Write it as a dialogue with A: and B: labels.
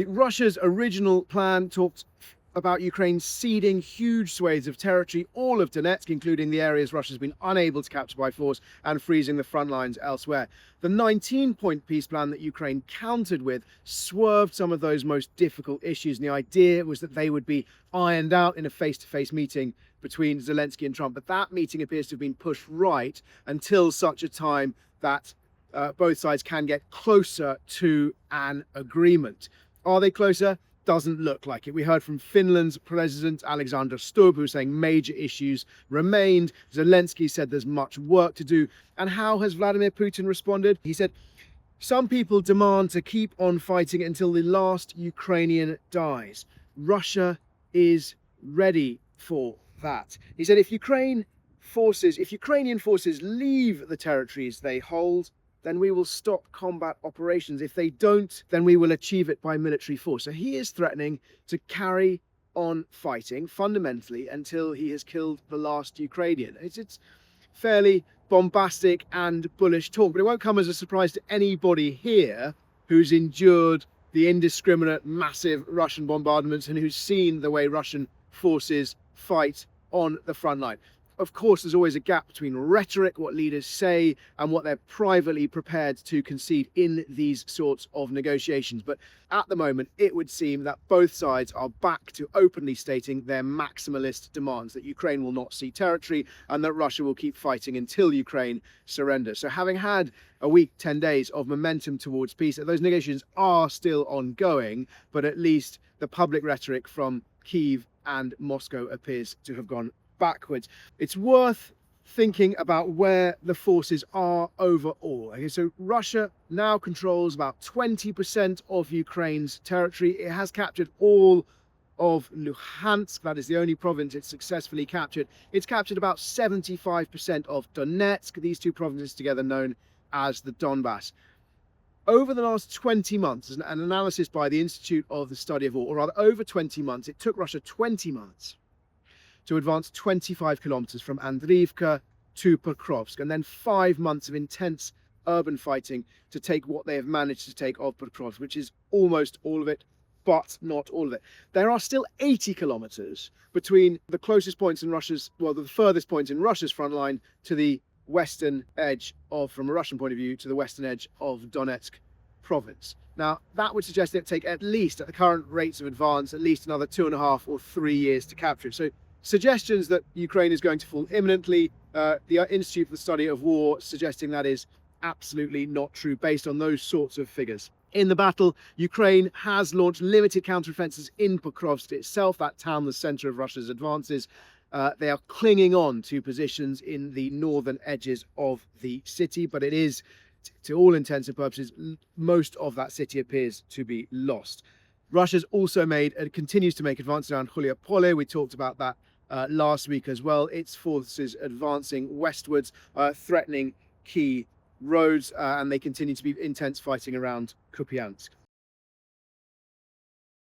A: Russia's original plan talked about Ukraine ceding huge swathes of territory, all of Donetsk, including the areas Russia's been unable to capture by force, and freezing the front lines elsewhere. The 19-point peace plan that Ukraine countered with swerved some of those most difficult issues, and the idea was that they would be ironed out in a face-to-face meeting between Zelensky and Trump. But that meeting appears to have been pushed right until such a time that both sides can get closer to an agreement. Are they closer? Doesn't look like it. We heard from Finland's President Alexander Stubb, who was saying major issues remained. Zelensky said there's much work to do. And how has Vladimir Putin responded? He said, some people demand to keep on fighting until the last Ukrainian dies. Russia is ready for that. He said, if Ukrainian forces leave the territories they hold, then we will stop combat operations. If they don't, then we will achieve it by military force. So he is threatening to carry on fighting fundamentally until he has killed the last Ukrainian. It's fairly bombastic and bullish talk, but it won't come as a surprise to anybody here who's endured the indiscriminate, massive Russian bombardments and who's seen the way Russian forces fight on the front line. Of course, there's always a gap between rhetoric, what leaders say, and what they're privately prepared to concede in these sorts of negotiations. But at the moment, it would seem that both sides are back to openly stating their maximalist demands, that Ukraine will not cede territory and that Russia will keep fighting until Ukraine surrenders. So having had a week, 10 days of momentum towards peace, those negotiations are still ongoing, but at least the public rhetoric from Kyiv and Moscow appears to have gone backwards. It's worth thinking about where the forces are overall. Okay, so Russia now controls about 20% of Ukraine's territory. It has captured all of Luhansk. That is the only province it's successfully captured. It's captured about 75% of Donetsk, these two provinces together known as the Donbas. Over the last 20 months, an analysis by the Institute of the Study of War, or rather over 20 months, it took Russia 20 months to advance 25 kilometers from Andriivka to Pokrovsk, and then 5 months of intense urban fighting to take what they have managed to take of Pokrovsk, which is almost all of it, but not all of it. There are still 80 kilometers between the closest points in Russia's, well, the furthest points in Russia's front line to the western edge of, from a Russian point of view, to the western edge of Donetsk province. Now, that would suggest it would take at least, at the current rates of advance, at least another 2.5 or 3 years to capture it. So suggestions that Ukraine is going to fall imminently, the Institute for the Study of War suggesting that is absolutely not true based on those sorts of figures. In the battle, Ukraine has launched limited counteroffensives in Pokrovsk itself, that town the center of Russia's advances. They are clinging on to positions in the northern edges of the city, but it is, to all intents and purposes, most of that city appears to be lost. Russia's also made and continues to make advances around Huliopole. We talked about that last week as well. Its forces advancing westwards, threatening key roads, and they continue to be intense fighting around Kupiansk.